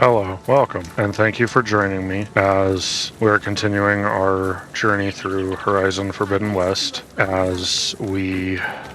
Hello, welcome, and thank you for joining me as we're continuing our journey through Horizon Forbidden West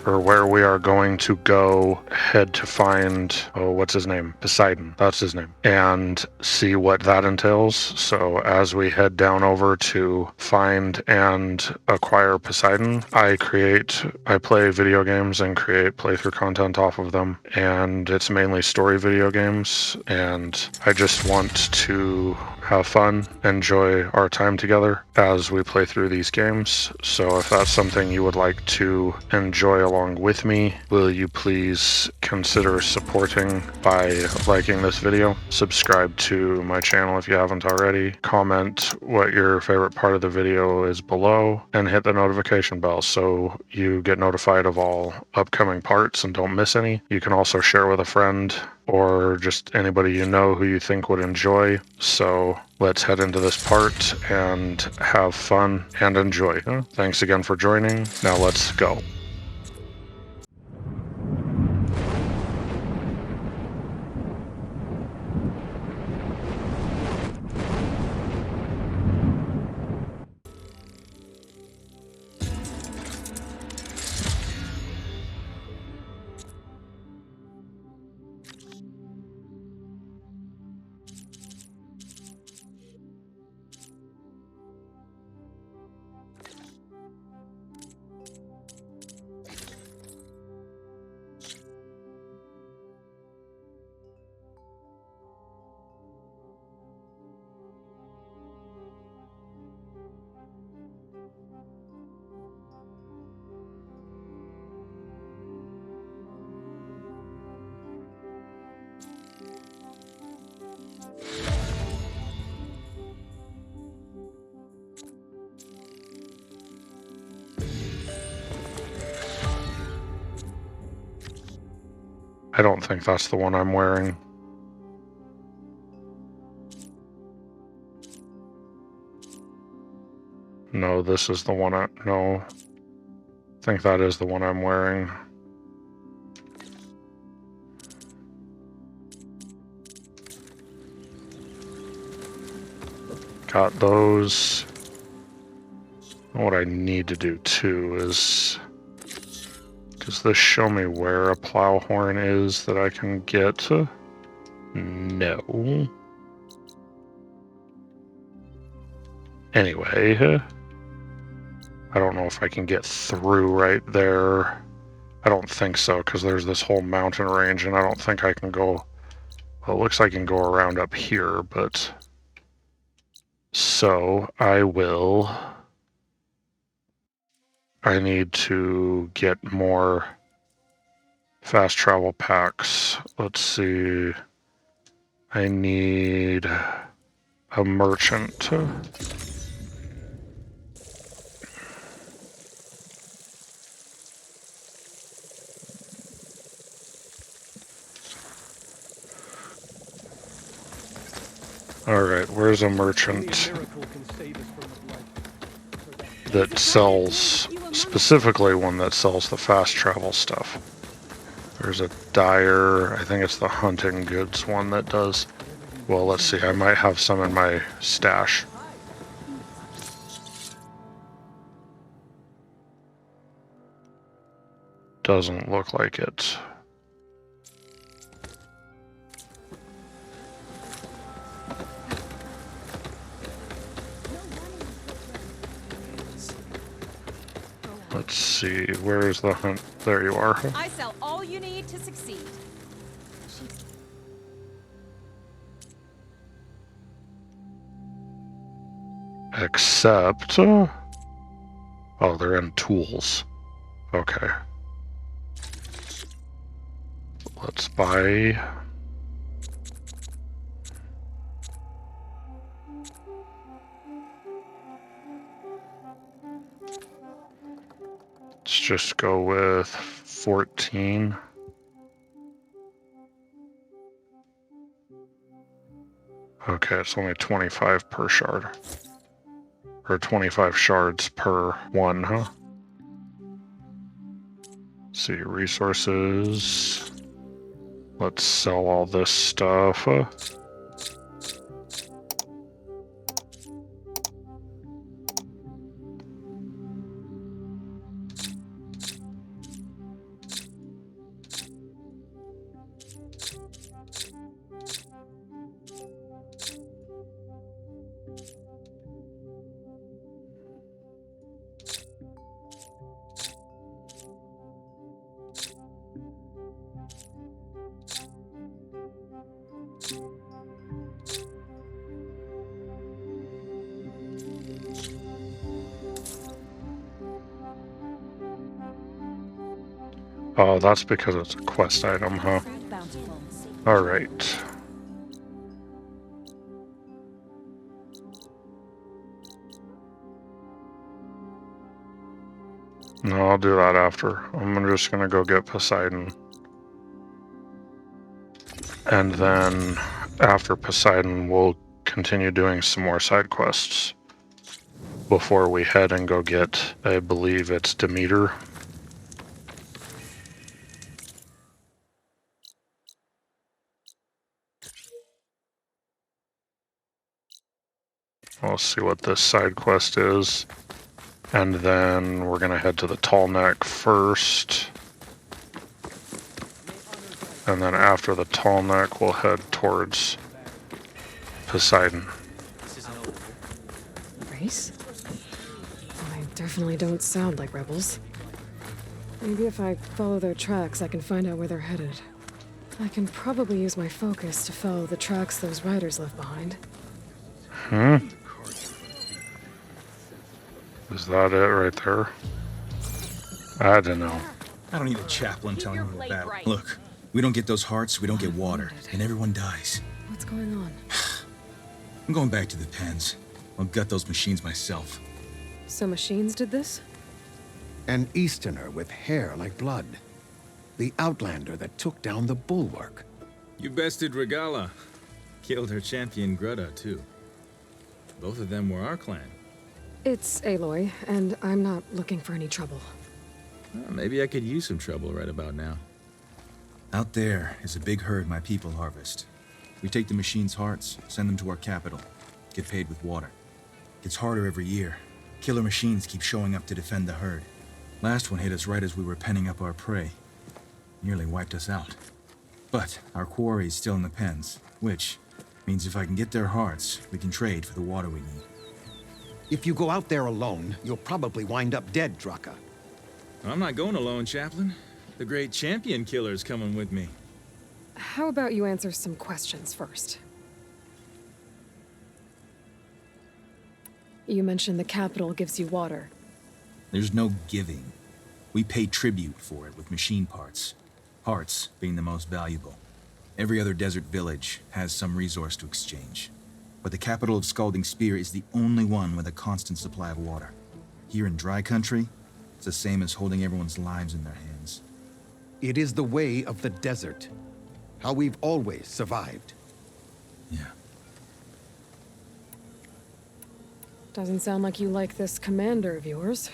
where we are going to go head to find, what's his name? Poseidon, that's his name, and see what that entails. So as we head down over to find and acquire Poseidon, I play video games and create playthrough content off of them, and it's mainly story video games, and I just want to have fun, enjoy our time together as we play through these games. So if that's something you would like to enjoy along with me, will you please consider supporting by liking this video, subscribe to my channel if you haven't already, comment what your favorite part of the video is below, and hit the notification bell so you get notified of all upcoming parts and don't miss any. You can also share with a friend or just anybody you know who you think would enjoy. So let's head into this part and have fun and enjoy. Thanks again for joining. Now let's go. I don't think that's the one I'm wearing. No, this is the one no. I think that is the one I'm wearing. Got those. What I need to do too is... Does this show me where a plow horn is that I can get? No. Anyway, I don't know if I can get through right there. I don't think so, because there's this whole mountain range, and I don't think I can go... Well, it looks like I can go around up here, but... So, I need to get more fast travel packs. Let's see. I need a merchant. Alright, where's a merchant that sells, specifically one that sells the fast travel stuff? There's a dyer, I think it's the hunting goods one that does. Well, let's see, I might have some in my stash. Doesn't look like it. Let's see, where's the hunt? There you are. I sell all you need to succeed. Except... oh, they're in tools. Okay. Let's buy... Let's just go with 14. Okay, it's only 25 per shard. Or 25 shards per one, huh? Let's see, resources. Let's sell all this stuff. Oh, that's because it's a quest item, huh? Bountiful. Alright. No, I'll do that after. I'm just gonna go get Poseidon. And then after Poseidon, we'll continue doing some more side quests before we head and go get, I believe it's Demeter. We'll see what this side quest is. And then we're going to head to the Tallneck first. And then after the Tallneck, we'll head towards Poseidon. Race? I definitely don't sound like rebels. Maybe if I follow their tracks, I can find out where they're headed. I can probably use my focus to follow the tracks those riders left behind. Is that it right there? I don't know. I don't need a chaplain telling me blade about right. it. Look, we don't get those hearts, we don't get water, and everyone dies. What's going on? I'm going back to the pens. I'll gut those machines myself. So machines did this? An Easterner with hair like blood. The Outlander that took down the bulwark. You bested Regala. Killed her champion Greta, too. Both of them were our clan. It's Aloy, and I'm not looking for any trouble. Well, maybe I could use some trouble right about now. Out there is a big herd my people harvest. We take the machines' hearts, send them to our capital, get paid with water. Gets harder every year. Killer machines keep showing up to defend the herd. Last one hit us right as we were penning up our prey. Nearly wiped us out. But our quarry is still in the pens, which means if I can get their hearts, we can trade for the water we need. If you go out there alone, you'll probably wind up dead, Draka. I'm not going alone, Chaplain. The great champion killer's coming with me. How about you answer some questions first? You mentioned the capital gives you water. There's no giving. We pay tribute for it with machine parts. Parts being the most valuable. Every other desert village has some resource to exchange. But the capital of Scalding Spear is the only one with a constant supply of water. Here in dry country, it's the same as holding everyone's lives in their hands. It is the way of the desert. How we've always survived. Yeah. Doesn't sound like you like this commander of yours.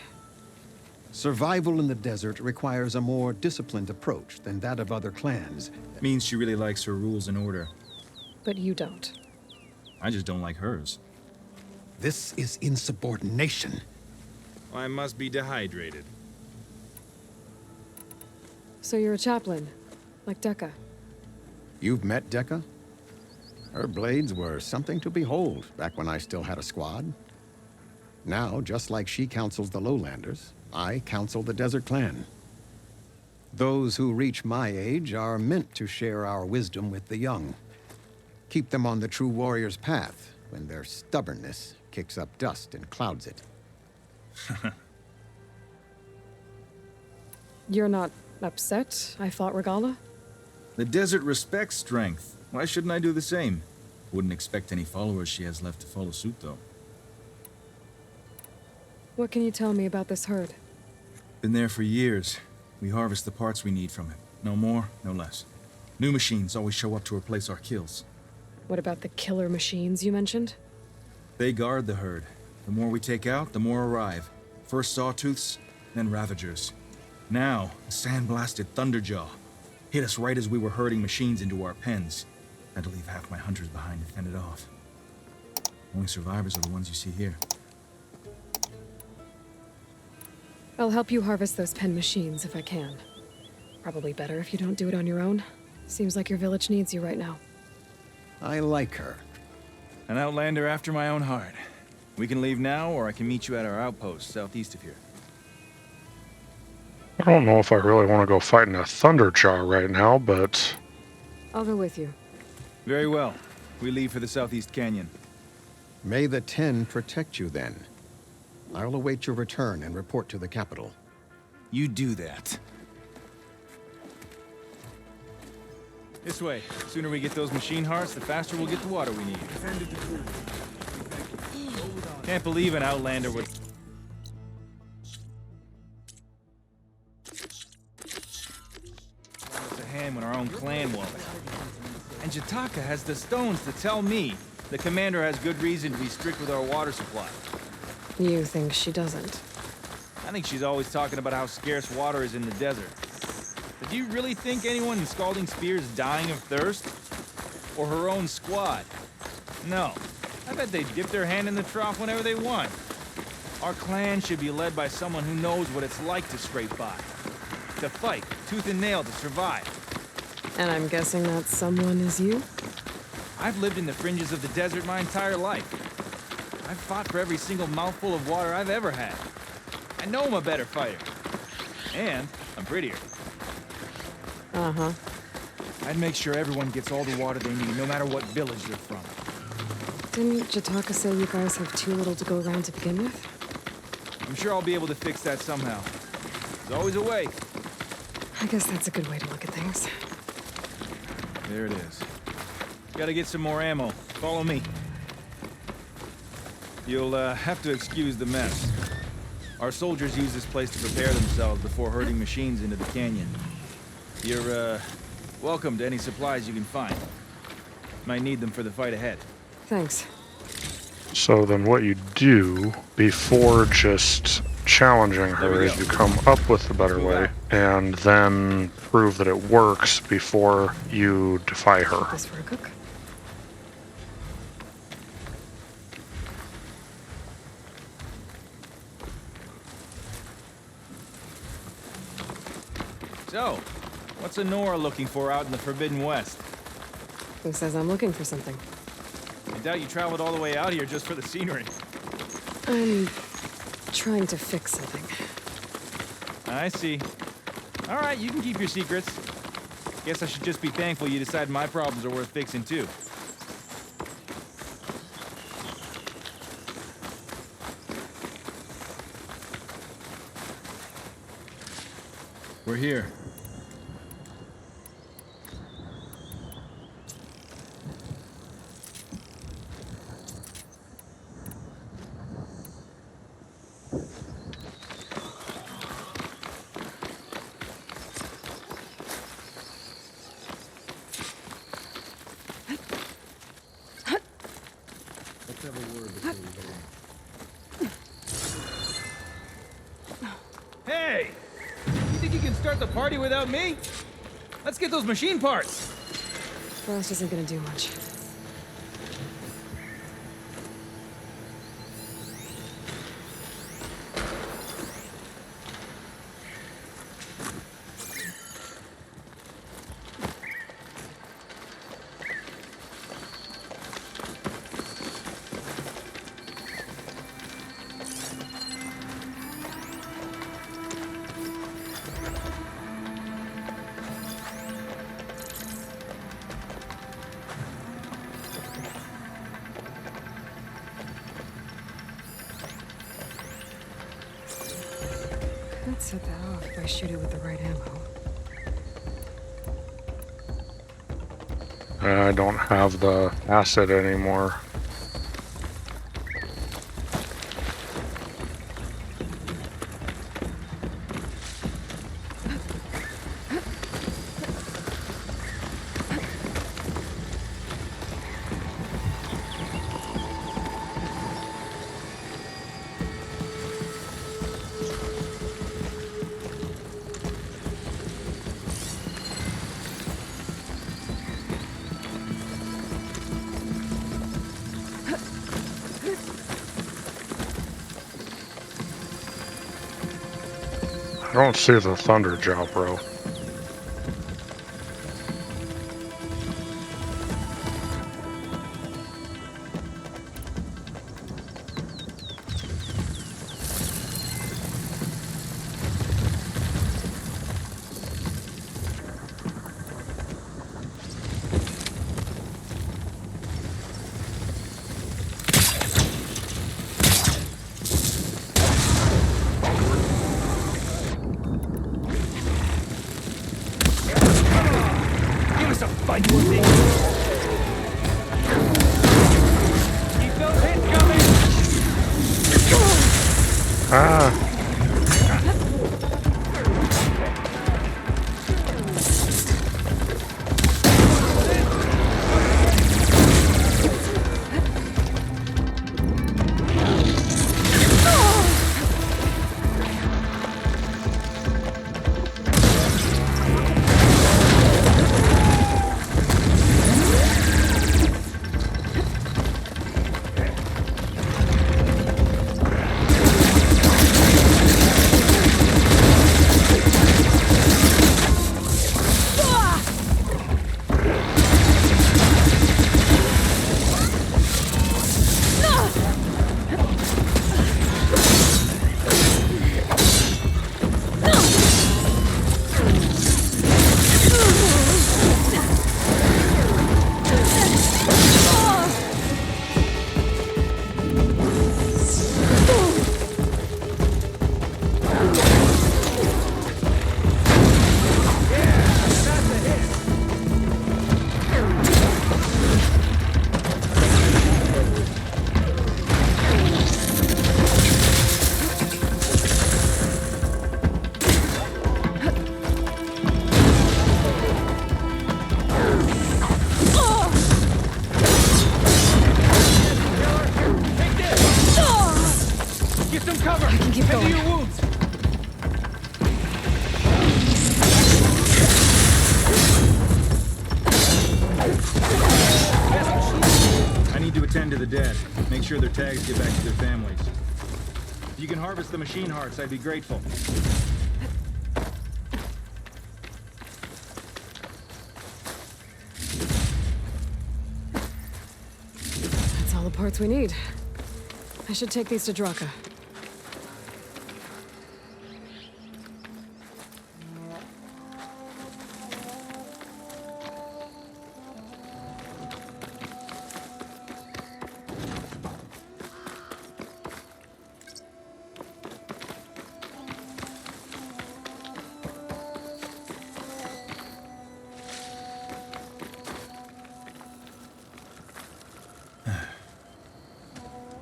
Survival in the desert requires a more disciplined approach than that of other clans. Means she really likes her rules and order. But you don't. I just don't like hers. This is insubordination. I must be dehydrated. So you're a chaplain, like Dekka. You've met Dekka? Her blades were something to behold back when I still had a squad. Now, just like she counsels the Lowlanders, I counsel the Desert Clan. Those who reach my age are meant to share our wisdom with the young. Keep them on the true warrior's path when their stubbornness kicks up dust and clouds it. You're not upset, I fought Regala? The desert respects strength. Why shouldn't I do the same? Wouldn't expect any followers she has left to follow suit, though. What can you tell me about this herd? Been there for years. We harvest the parts we need from it. No more, no less. New machines always show up to replace our kills. What about the killer machines you mentioned? They guard the herd. The more we take out, the more arrive. First sawtooths, then ravagers. Now, a sandblasted thunderjaw. Hit us right as we were herding machines into our pens. Had to leave half my hunters behind to fend it off. Only survivors are the ones you see here. I'll help you harvest those pen machines if I can. Probably better if you don't do it on your own. Seems like your village needs you right now. I like her. An outlander after my own heart. We can leave now, or I can meet you at our outpost southeast of here. I don't know if I really want to go fight in a thunderjaw right now, but I'll go with you. Very well. We leave for the southeast canyon. May the Ten protect you then. I'll await your return and report to the capital. You do that. This way. Sooner we get those machine hearts, the faster we'll get the water we need. Can't believe an outlander would... ...us a hand when our own clan won't. And Jataka has the stones to tell me the commander has good reason to be strict with our water supply. You think she doesn't? I think she's always talking about how scarce water is in the desert. But do you really think anyone in Scalding Spear is dying of thirst? Or her own squad? No. I bet they dip their hand in the trough whenever they want. Our clan should be led by someone who knows what it's like to scrape by. To fight, tooth and nail to survive. And I'm guessing that someone is you? I've lived in the fringes of the desert my entire life. I've fought for every single mouthful of water I've ever had. I know I'm a better fighter. And I'm prettier. Uh-huh. I'd make sure everyone gets all the water they need, no matter what village they're from. Didn't Jataka say you guys have too little to go around to begin with? I'm sure I'll be able to fix that somehow. There's always a way. I guess that's a good way to look at things. There it is. Gotta get some more ammo. Follow me. You'll have to excuse the mess. Our soldiers use this place to prepare themselves before herding machines into the canyon. You're welcome to any supplies you can find. Might need them for the fight ahead. Thanks. So then what you do before just challenging her is you come up with the better way and then prove that it works before you defy her. This for a cook? So, what's Honora looking for out in the Forbidden West? Who says I'm looking for something? I doubt you traveled all the way out here just for the scenery. I'm trying to fix something. I see. All right, you can keep your secrets. Guess I should just be thankful you decided my problems are worth fixing too. We're here. Hey! You think you can start the party without me? Let's get those machine parts! Frost isn't gonna do much. Could set that off if I shoot it with the right ammo. I don't have the acid anymore. I don't see the thunder job, bro. Keep those hits coming! Ah! Get some cover! I can keep Tend to going. your wounds! I need to attend to the dead. Make sure their tags get back to their families. If you can harvest the machine hearts, I'd be grateful. That's all the parts we need. I should take these to Draka.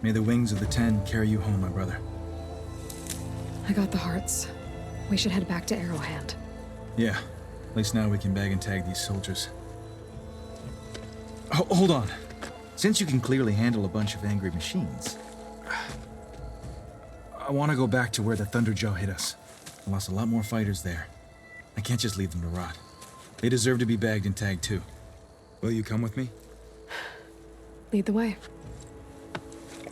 May the wings of the Ten carry you home, my brother. I got the hearts. We should head back to Arrowhand. Yeah, at least now we can bag and tag these soldiers. Hold on. Since you can clearly handle a bunch of angry machines, I want to go back to where the Thunderjaw hit us. I lost a lot more fighters there. I can't just leave them to rot. They deserve to be bagged and tagged too. Will you come with me? Lead the way.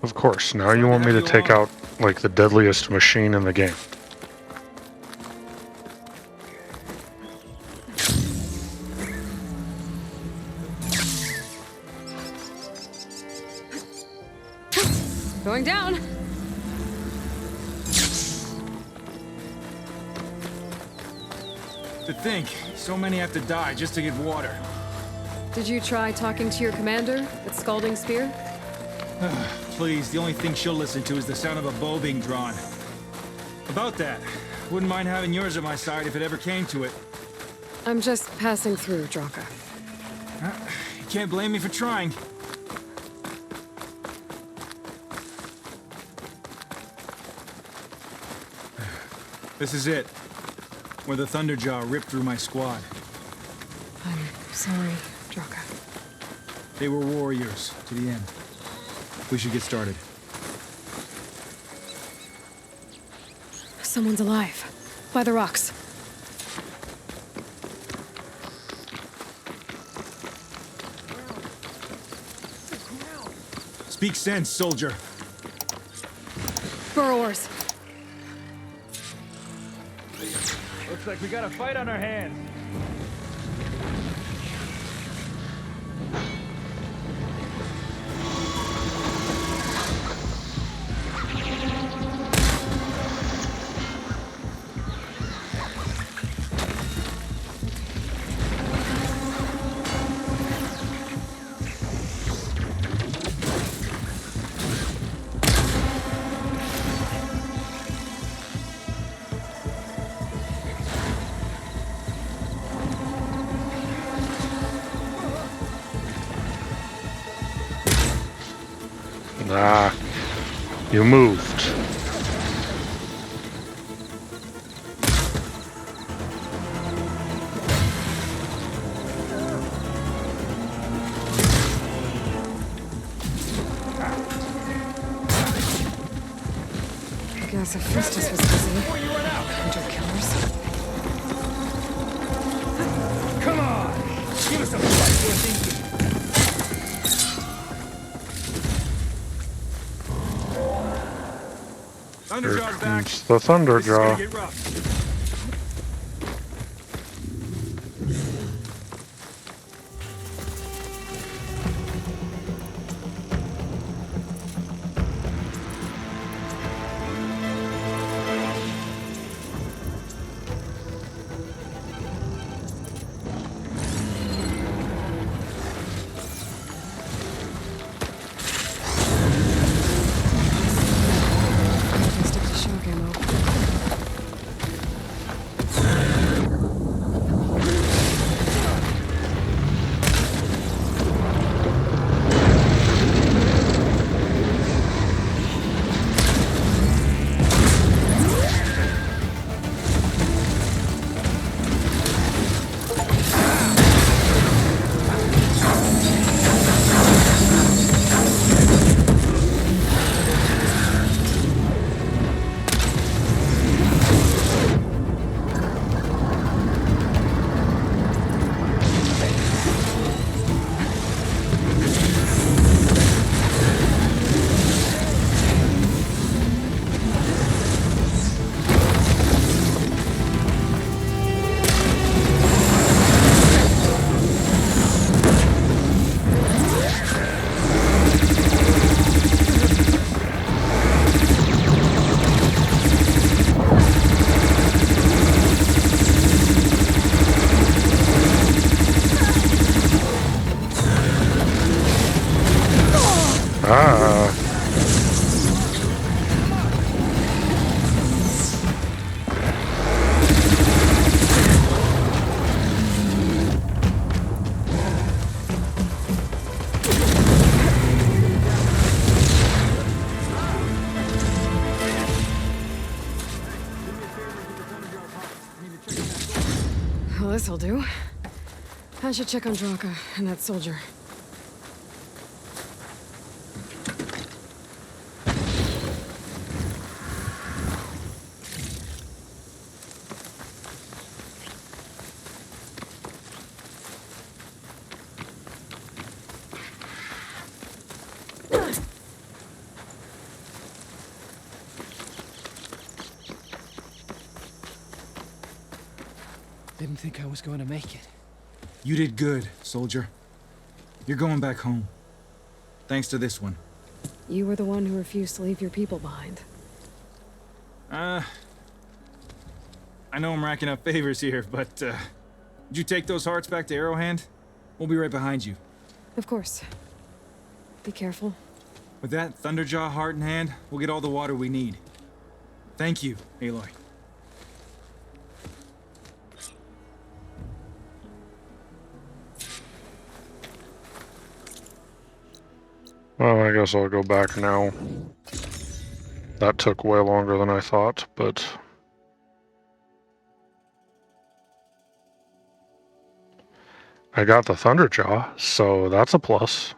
Of course. Now you want me to take out, like, the deadliest machine in the game. Going down. To think, so many have to die just to get water. Did you try talking to your commander at Scalding Spear? Please, the only thing she'll listen to is the sound of a bow being drawn. About that, wouldn't mind having yours at my side if it ever came to it. I'm just passing through, Draka. You can't blame me for trying. This is it. Where the Thunderjaw ripped through my squad. I'm sorry, Draka. They were warriors to the end. We should get started. Someone's alive. By the rocks. Speak sense, soldier. Burrowers. Looks like we got a fight on our hands. Ah, you moved. I guess Hephaestus was busy. Hunter killers. Come on! Give us a fight worth thinking. Here Thunderjaw's back. comes the Thunderjaw. This is gonna get rough. Stick to shock ammo. Ah, Well, this'll do. I should check on Draka and that soldier. Didn't think I was going to make it. You did good, soldier. You're going back home. Thanks to this one. You were the one who refused to leave your people behind. I know I'm racking up favors here, but, did you take those hearts back to Arrowhand? We'll be right behind you. Of course. Be careful. With that Thunderjaw heart in hand, we'll get all the water we need. Thank you, Aloy. well, I guess I'll go back now. That took way longer than I thought, but I got the Thunderjaw, so that's a plus.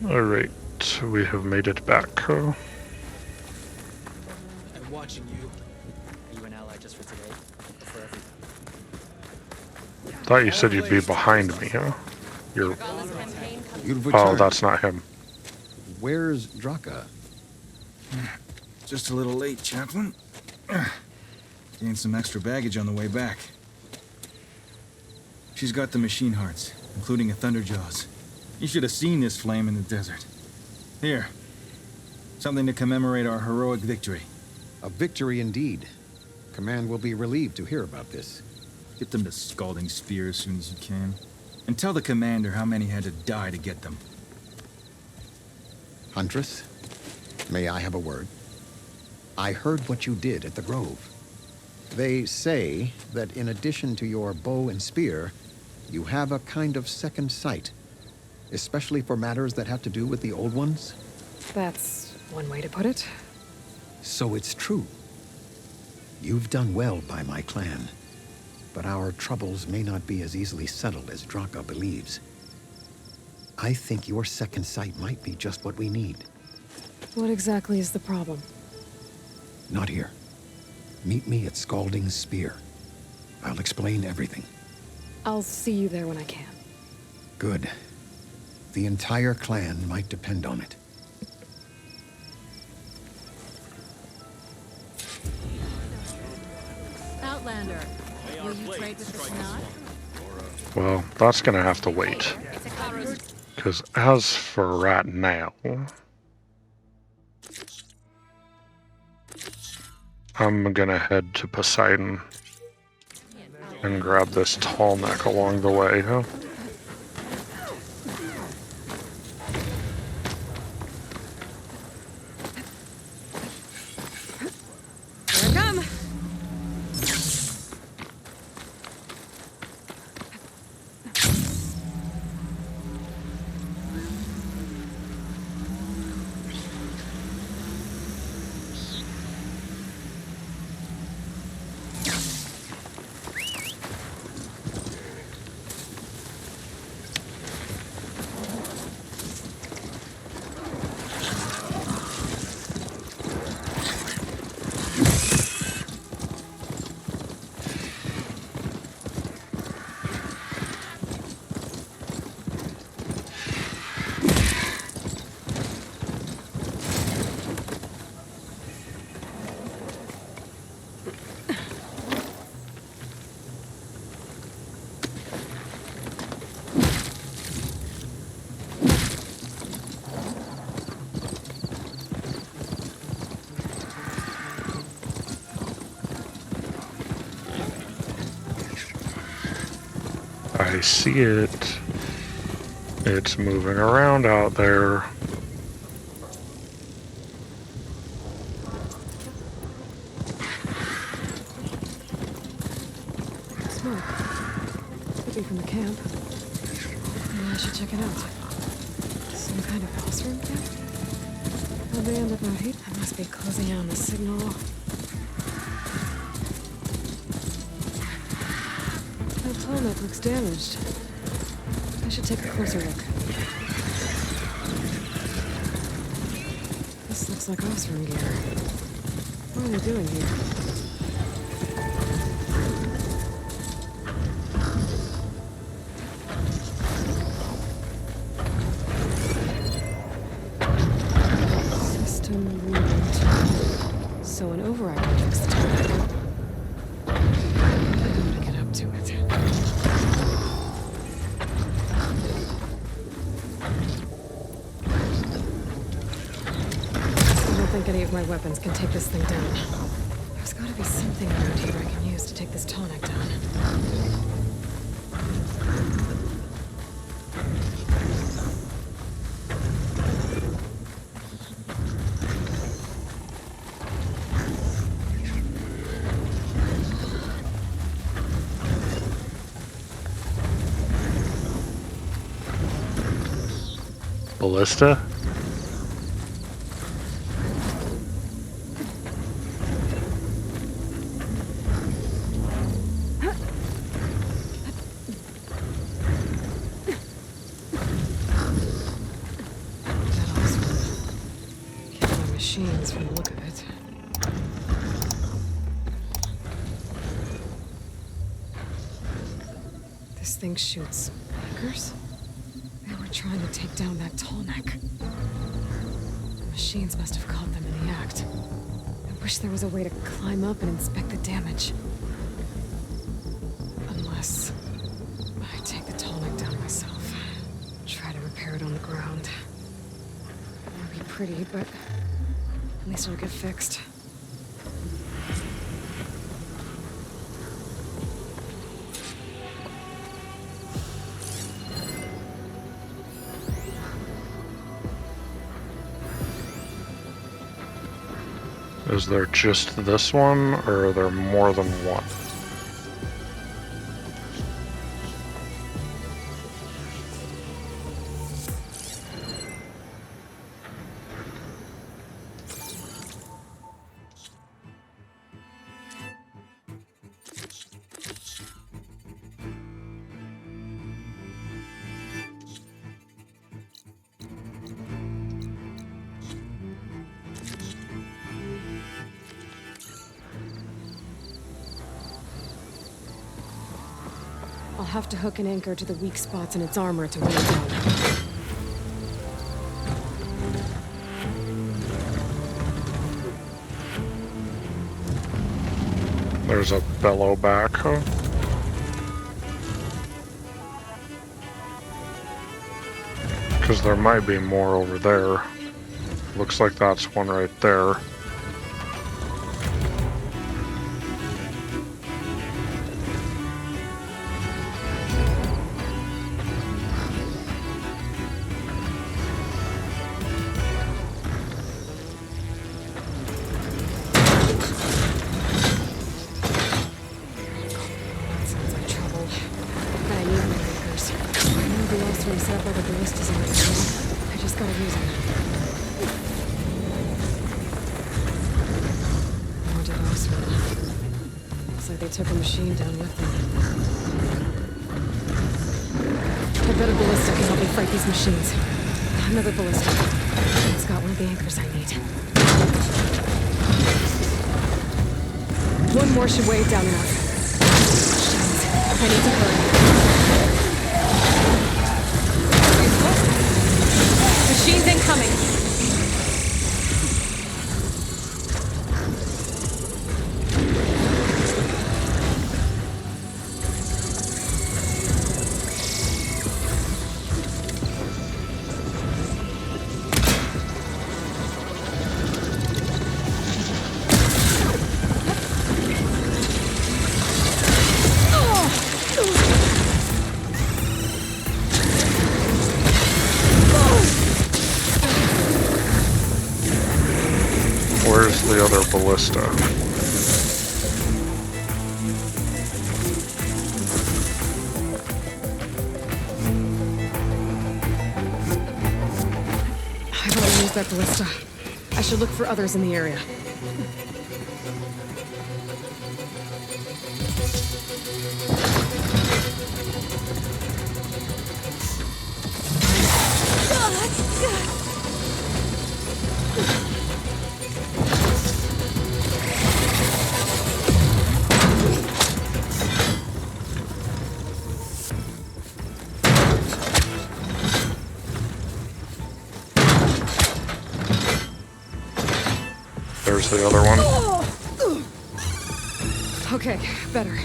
Alright, we have made it back. I'm watching you. Are you an ally just for today? Or for everything? Thought you said you'd be behind me, huh? You're. Oh, that's not him. Where's Draka? Just a little late, Chaplain. Gained some extra baggage on the way back. She's got the machine hearts, including a Thunderjaws. You should have seen this flame in the desert. Here. Something to commemorate our heroic victory. A victory indeed. Command will be relieved to hear about this. Get them to scalding spear as soon as you can. And tell the commander how many had to die to get them. Huntress, May I have a word? I heard what you did at the Grove. They say that in addition to your bow and spear, you have a kind of second sight, especially for matters that have to do with the old ones. That's one way to put it. So it's true. You've done well by my clan, but our troubles may not be as easily settled as Draka believes. I think your second sight might be just what we need. What exactly is the problem? Not here. Meet me at Scalding's Spear. I'll explain everything. I'll see you there when I can. Good. The entire clan might depend on it. Outlander, will you trade with the Tenakth? Well, that's gonna have to wait. Because as for right now, I'm gonna head to Poseidon and grab this Tallneck along the way, huh? Here I come! I see it. It's moving around out there. Smoke. Could be from the camp. Maybe I should check it out. Some kind of Oseram camp? How'd they end up out here? I must be closing in on the signal. That Tallneck looks damaged. I should take a closer look. This looks like Oseram gear. What are they doing here? System reboot. So an override will fix the Tallneck. I'm gonna get up to it. I don't think any of my weapons can take this thing down. There's gotta be something around here I can use to take this Tallneck down. Ballista? That Oseram. Killing machines from the look of it. This thing shoots hackers? They were trying to take down that Tallneck. The machines must have caught them in the act. I wish there was a way to climb up and inspect the damage. Unless I take the Tallneck down myself. Try to repair it on the ground. It won't be pretty, but at least it'll get fixed. Is there just this one, or are there more than one? I'll have to hook an anchor to the weak spots in its armor to weigh it down. There's a bellow back, huh? Because there might be more over there. Looks like that's one right there. Sounds like trouble. But I need more anchors. I know the Oseram set up all the ballistas in the tunnel. I just gotta use them. Wanted Oseram. Looks like they took a machine down with them. I bet a ballista can help me fight these machines. Another ballista. It's got one of the anchors I need. One more should weigh it down enough. I need to hurry. Machines incoming! Where's the other ballista? I've already used that ballista. I should look for others in the area. There's the other one. Okay, better.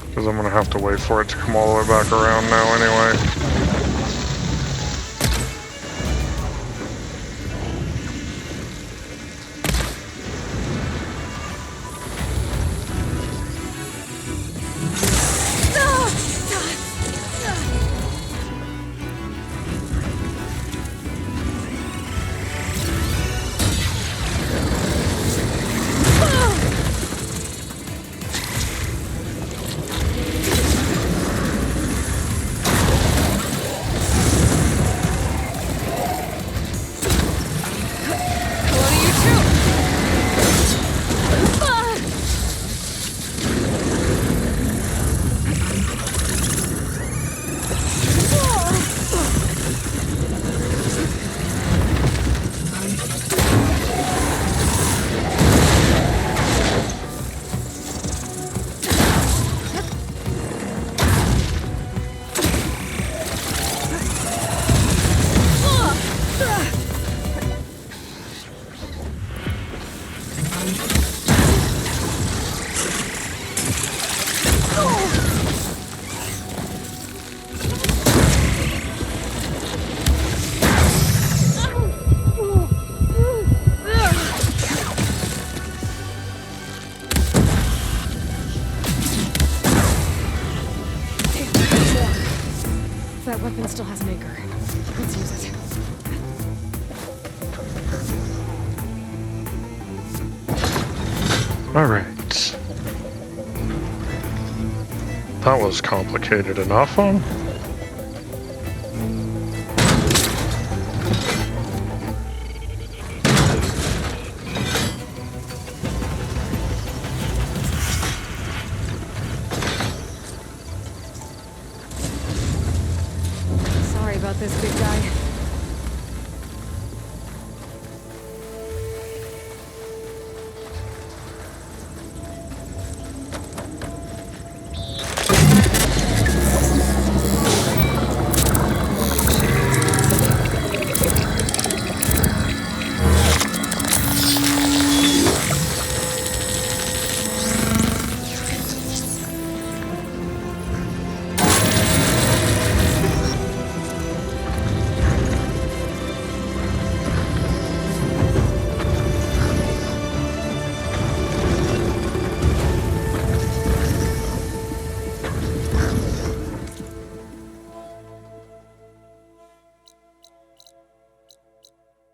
Because I'm going to have to wait for it to come all the way back around now anyway. That weapon still has an anchor. Let's use it. Alright. That was complicated enough, huh? Sorry about this, big guy.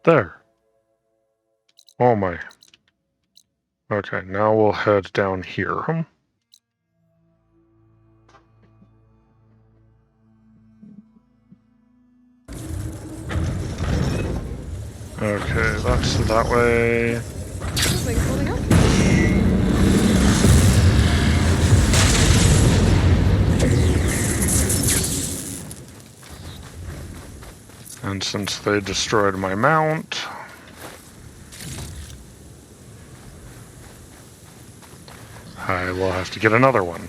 There. Oh my. Okay, now we'll head down here. Okay, that's that way. This thing's holding up. And since they destroyed my mount, I will have to get another one.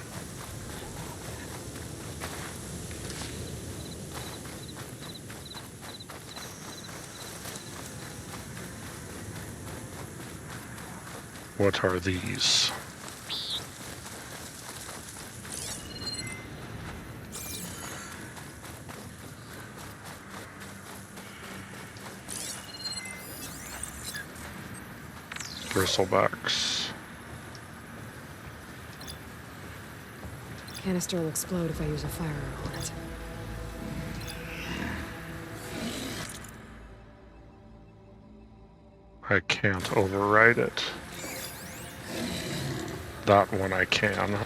What are these? Bristlebacks. Canister will explode if I use a fire arrow on it. I can't override it. That one I can.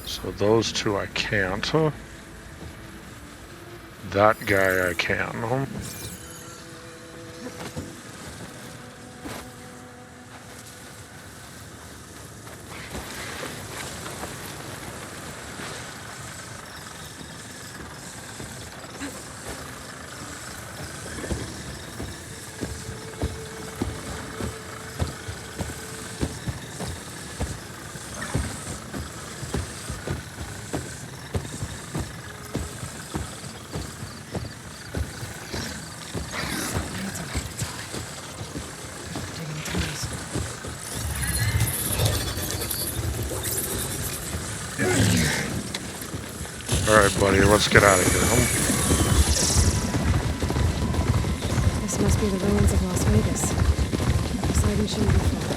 So those two I can't. That guy I can. Alright, buddy, let's get out of here. This must be the ruins of Las Vegas. Poseidon shouldn't be far.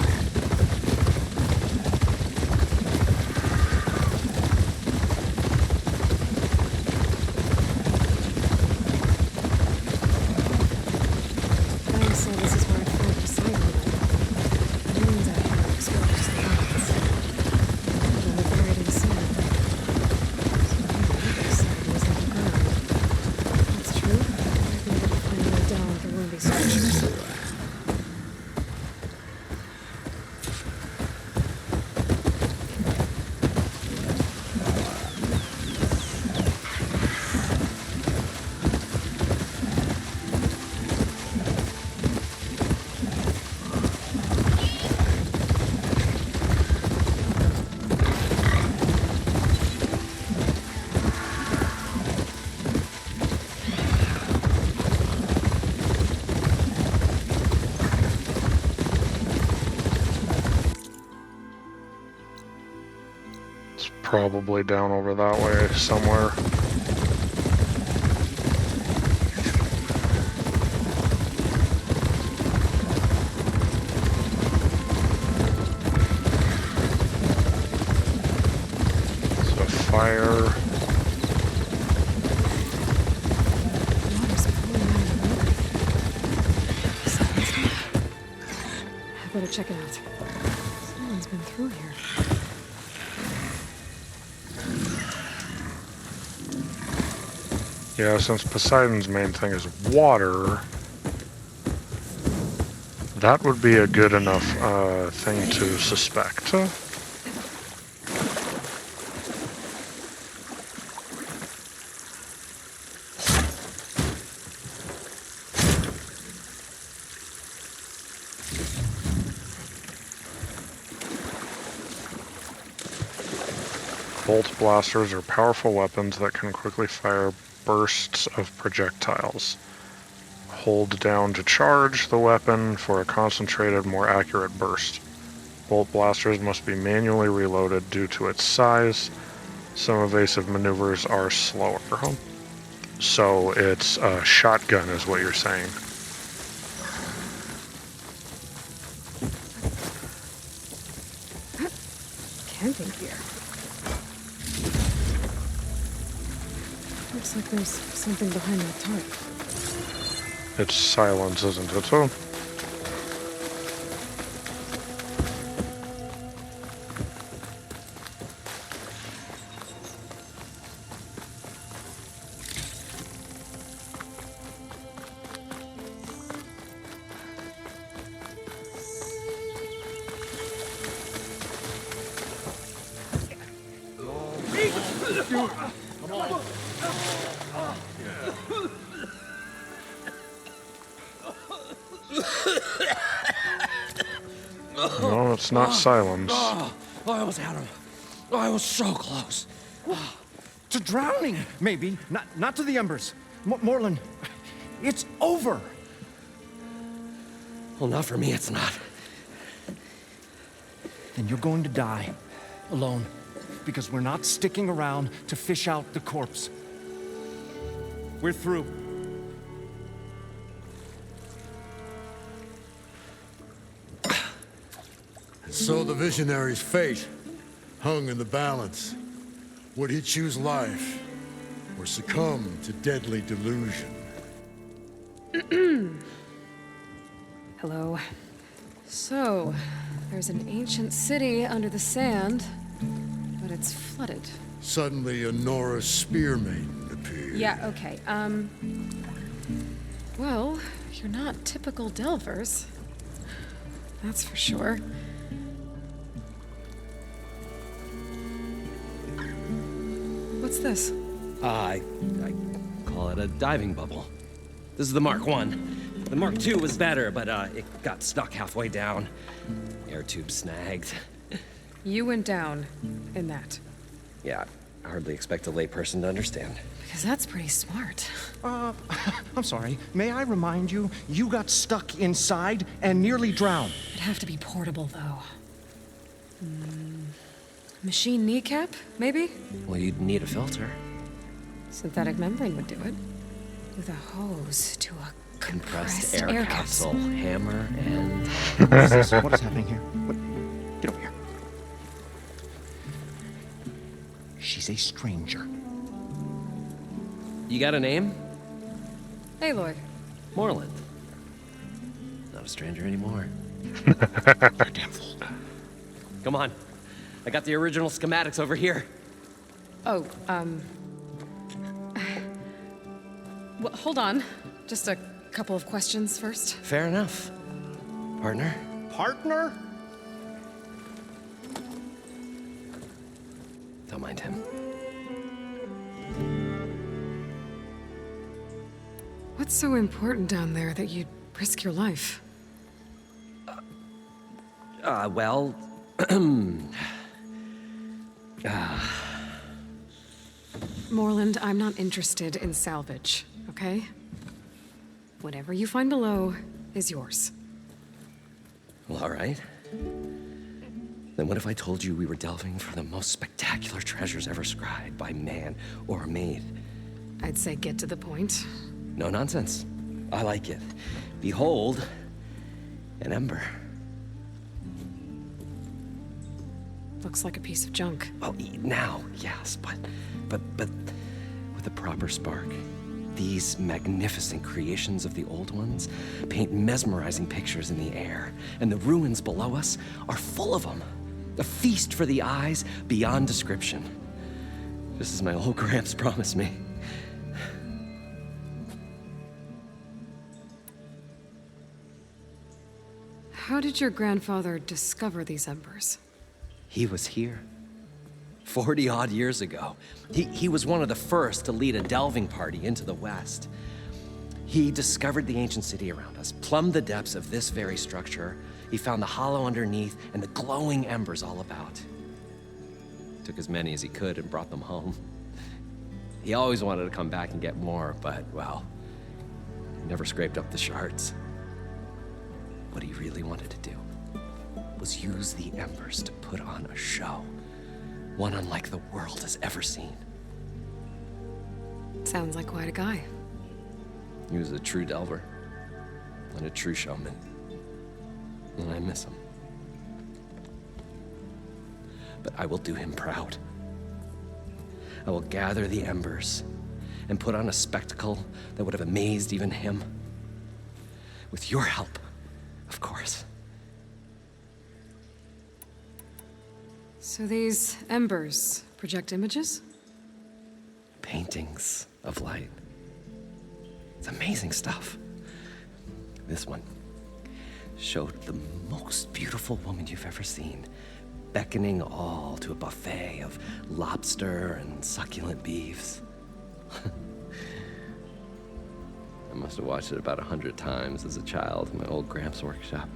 Diane said this is where I'd find Poseidon. The ruins out here are exposed to the elements. Although they're buried in sand. Poseidon was underground. That's true. I'd be able to find a way down with the ruined structures. It's probably down over that way somewhere. So better check it out. Someone's been through here. Yeah, since Poseidon's main thing is water, that would be a good enough thing to suspect. Bolt blasters are powerful weapons that can quickly fire bursts of projectiles. Hold down to charge the weapon for a concentrated, more accurate burst. Bolt blasters must be manually reloaded due to its size. Some evasive maneuvers are slower. So it's a shotgun is what you're saying. Camping gear. Looks like there's something behind that tarp. It's silence, isn't it? So no, it's not silence. I almost had him. I was so close. To drowning, maybe. Not to the Embers. Moreland, it's over. Well, not for me, it's not. Then you're going to die. Alone. Because we're not sticking around to fish out the corpse. We're through. So the visionary's fate hung in the balance. Would he choose life or succumb to deadly delusion? Hello. So, there's an ancient city under the sand, but it's flooded. Suddenly a Norse spear maiden appeared. Yeah, okay. Well, you're not typical Delvers. That's for sure. What's this? I call it a diving bubble. This is the Mark 1. The Mark 2 was better, but it got stuck halfway down. Air tube snagged. You went down in that. Yeah, I hardly expect a layperson to understand. Because that's pretty smart. I'm sorry. May I remind you, you got stuck inside and nearly drowned. It'd have to be portable, though. Machine kneecap, maybe? Well, you'd need a filter. Synthetic membrane would do it. With a hose to a Compressed air capsule, hammer, and... What is happening here? Get over here. She's a stranger. You got a name? Aloy. Moreland. Not a stranger anymore. You're a damn fool. Come on. I got the original schematics over here. Oh, well, hold on. Just a couple of questions first. Fair enough. Partner? Partner? Don't mind him. What's so important down there that you'd risk your life? Well... Moreland, I'm not interested in salvage, okay? Whatever you find below is yours. Well, all right. Then what if I told you we were delving for the most spectacular treasures ever scribed by man or maid? I'd say get to the point. No nonsense. I like it. Behold, an ember. Looks like a piece of junk. Well, now, yes, but with a proper spark. These magnificent creations of the old ones paint mesmerizing pictures in the air, and the ruins below us are full of them. A feast for the eyes beyond description. Just as my old Gramps promised me. How did your grandfather discover these embers? He was here 40-odd years ago. He was one of the first to lead a delving party into the West. He discovered the ancient city around us, plumbed the depths of this very structure. He found the hollow underneath and the glowing embers all about. Took as many as he could and brought them home. He always wanted to come back and get more, but, well, he never scraped up the shards. What he really wanted to do was use the embers to put on a show. One unlike the world has ever seen. Sounds like quite a guy. He was a true delver and a true showman. And I miss him. But I will do him proud. I will gather the embers and put on a spectacle that would have amazed even him. With your help, of course. So these embers project images? Paintings of light. It's amazing stuff. This one showed the most beautiful woman you've ever seen, beckoning all to a buffet of lobster and succulent beefs. I must have watched it about 100 times as a child in my old Gramps' workshop.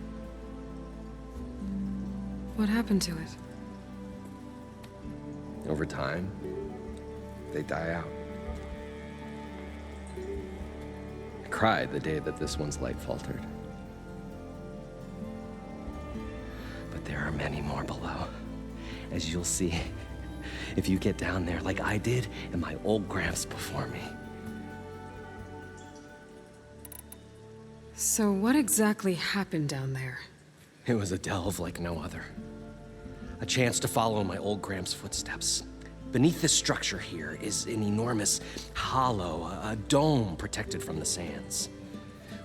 What happened to it? Over time, they die out. I cried the day that this one's light faltered. But there are many more below, as you'll see if you get down there like I did and my old Gramps before me. So what exactly happened down there? It was a delve like no other. A chance to follow in my old Gramps' footsteps. Beneath this structure here is an enormous hollow, a dome protected from the sands.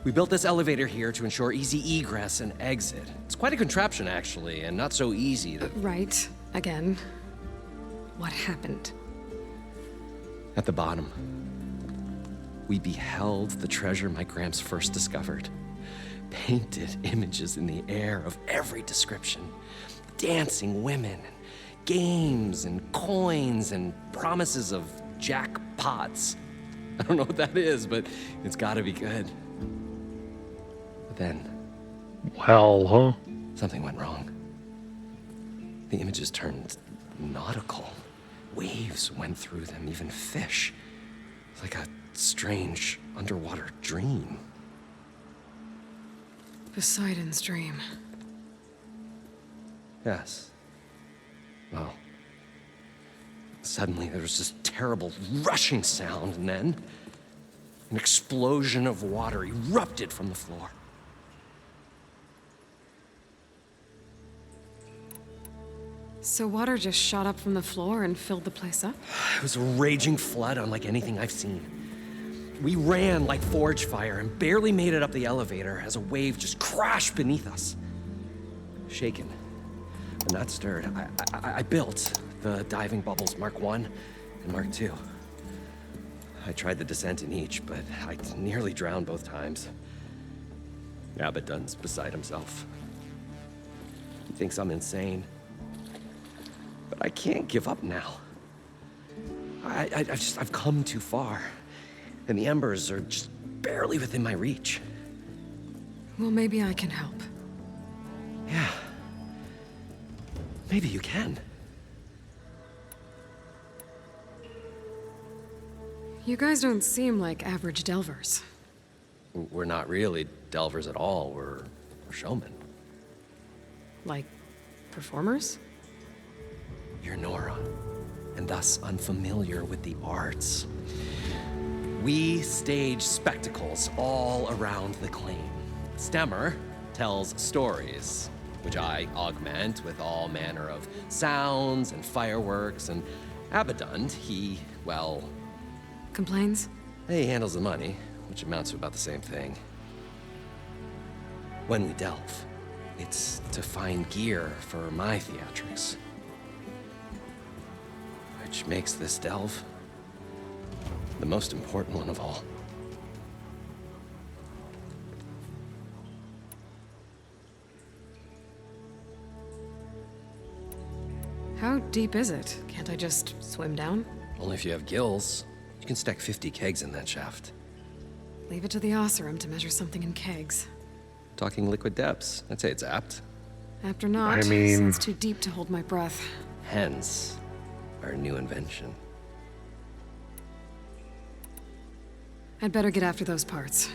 We built this elevator here to ensure easy egress and exit. It's quite a contraption, actually, and not so easy to... Right. Again. What happened? At the bottom, we beheld the treasure my Gramps first discovered. Painted images in the air of every description. Dancing women, games and coins and promises of jackpots. I don't know what that is, but it's gotta be good. But then... Well, huh? Something went wrong. The images turned nautical. Waves went through them, even fish. It's like a strange underwater dream. Poseidon's dream. Yes. Well, suddenly there was this terrible rushing sound, and then an explosion of water erupted from the floor. So water just shot up from the floor and filled the place up? It was a raging flood unlike anything I've seen. We ran like forge fire and barely made it up the elevator as a wave just crashed beneath us. Shaken, but not stirred, I built the diving bubbles Mark I and Mark II. I tried the descent in each, but I nearly drowned both times. Abaddon's beside himself. He thinks I'm insane. But I can't give up now. I've come too far. And the embers are just barely within my reach. Well, maybe I can help. Yeah. Maybe you can. You guys don't seem like average delvers. We're not really delvers at all. We're showmen. Like, performers? You're Nora, and thus unfamiliar with the arts. We stage spectacles all around the claim. Stemmer tells stories, which I augment with all manner of sounds and fireworks, and Abaddon, he, well... Complains? He handles the money, which amounts to about the same thing. When we delve, it's to find gear for my theatrics. Which makes this delve the most important one of all. How deep is it? Can't I just swim down? Only if you have gills. You can stack 50 kegs in that shaft. Leave it to the Oseram to measure something in kegs. Talking liquid depths, I'd say it's apt. Apt or not, I mean- it's too deep to hold my breath. Hence, our new invention. I'd better get after those parts.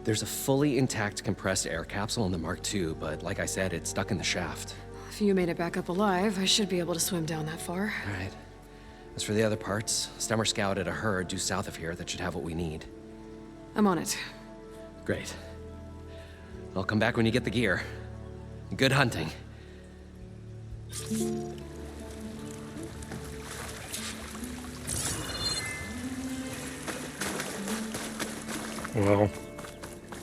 There's a fully intact compressed air capsule in the Mark II, but like I said, it's stuck in the shaft. If you made it back up alive, I should be able to swim down that far. All right. As for the other parts, Stemmer scouted a herd due south of here that should have what we need. I'm on it. Great. I'll come back when you get the gear. Good hunting. Well,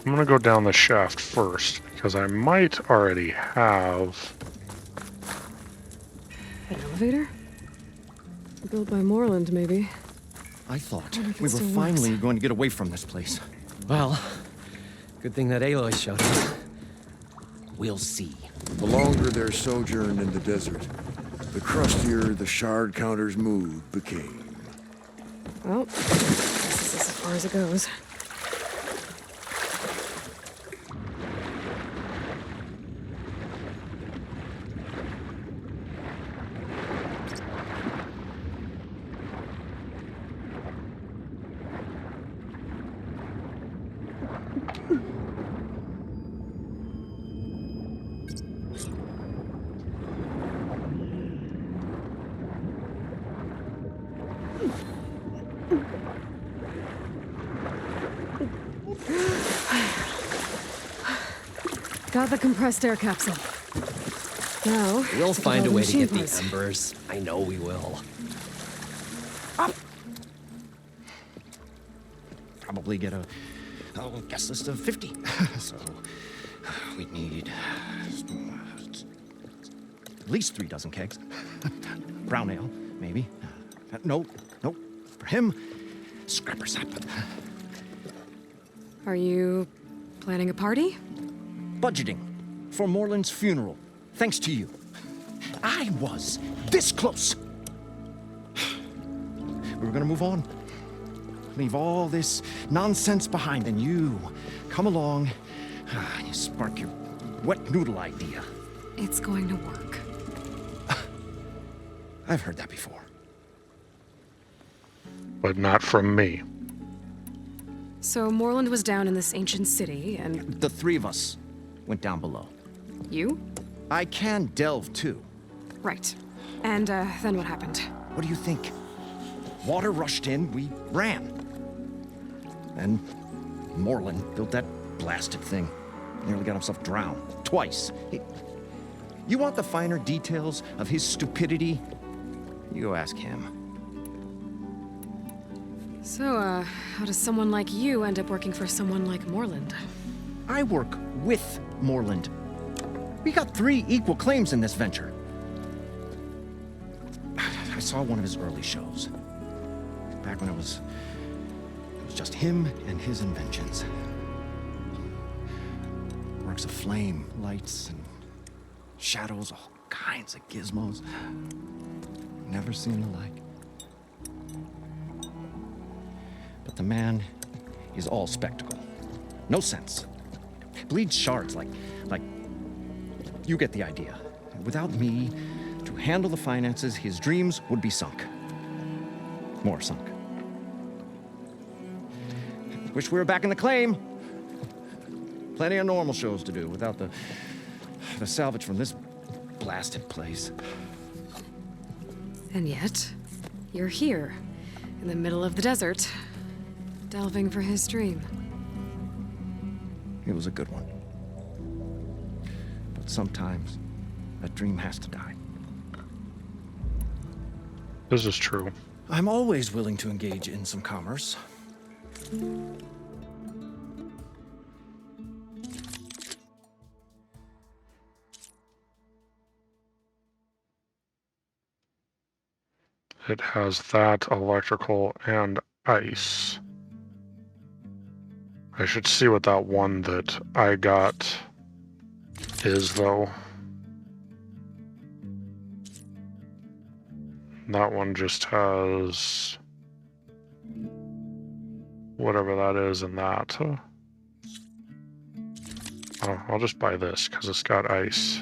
I'm gonna go down the shaft first, because I might already have... An elevator? Built by Moreland, maybe. I thought wonder if it we were still finally works. going to get away from this place. Well, good thing that Aloy showed us. We'll see. The longer their sojourn in the desert, the crustier the shard counter's mood became. Well, this is as far as it goes. Got the compressed air capsule. Now, We'll to find a all way to get the machine parts. Embers. I know we will. Probably get a guest list of 50. So we'd need at least 3 dozen kegs. Brown ale, maybe. No. For him, scrapper sap. Are you planning a party? Budgeting for Moreland's funeral, thanks to you. I was this close. We were gonna move on. Leave all this nonsense behind, and you come along and you spark your wet noodle idea. It's going to work. I've heard that before. But not from me. So Moreland was down in this ancient city, and The 3 of us went down below. you? I can delve too. Right. And then what happened? What do you think? Water rushed in, we ran. And Moreland built that blasted thing. Nearly got himself drowned. Twice. You want the finer details of his stupidity? You go ask him. So, how does someone like you end up working for someone like Moreland? I work with Moreland. We got 3 equal claims in this venture. I saw one of his early shows. Back when it was just him and his inventions. Works of flame, lights, and shadows, all kinds of gizmos. Never seen the like. But the man is all spectacle. No sense. Bleeds shards like you get the idea. Without me to handle the finances, his dreams would be sunk. More sunk. Wish we were back in the claim. Plenty of normal shows to do without the salvage from this blasted place. And yet, you're here, in the middle of the desert, delving for his dream. It was a good one. But sometimes, that dream has to die. This is true. I'm always willing to engage in some commerce. It has that, electrical, and ice. I should see what that one that I got is, though. That one just has whatever that is and that. Oh, I'll just buy this because it's got ice.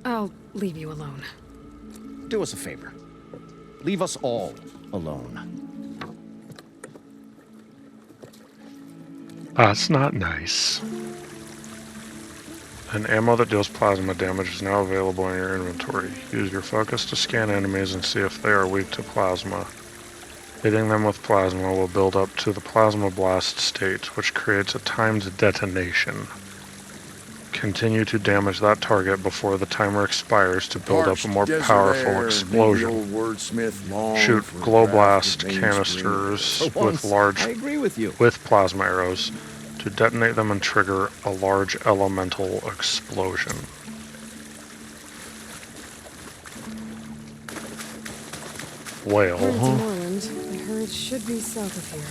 I'll leave you alone. Do us a favor. Leave us all alone. That's not nice. An ammo that deals plasma damage is now available in your inventory. Use your focus to scan enemies and see if they are weak to plasma. Hitting them with plasma will build up to the plasma blast state, which creates a timed detonation. Continue to damage that target before the timer expires to build up a more powerful explosion. Shoot glow blast canisters with plasma arrows to detonate them and trigger a large elemental explosion. Well, Here's Moreland. I heard it should be south of here.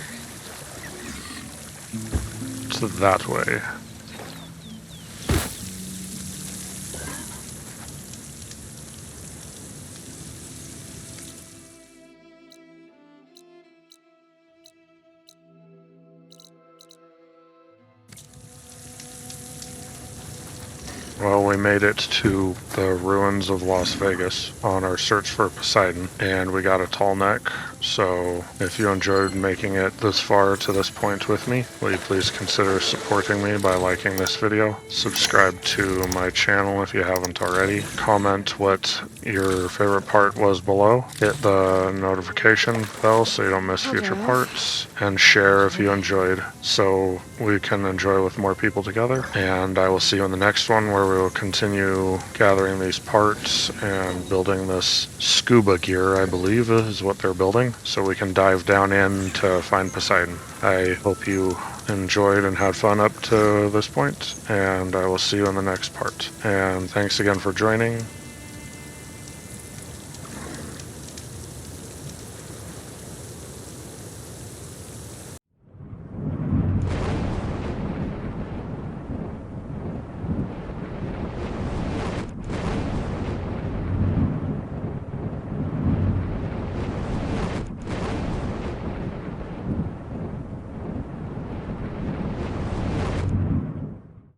it's that way. Well, we made it to the ruins of Las Vegas on our search for Poseidon, and we got a Tallneck. So if you enjoyed making it this far to this point with me, will you please consider supporting me by liking this video? Subscribe to my channel if you haven't already. Comment what your favorite part was below. Hit the notification bell so you don't miss future parts. And share if you enjoyed so we can enjoy with more people together. And I will see you in the next one where we will continue gathering these parts and building this scuba gear, I believe is what they're building, so we can dive down in to find Poseidon. I hope you enjoyed and had fun up to this point, and I will see you in the next part. And thanks again for joining.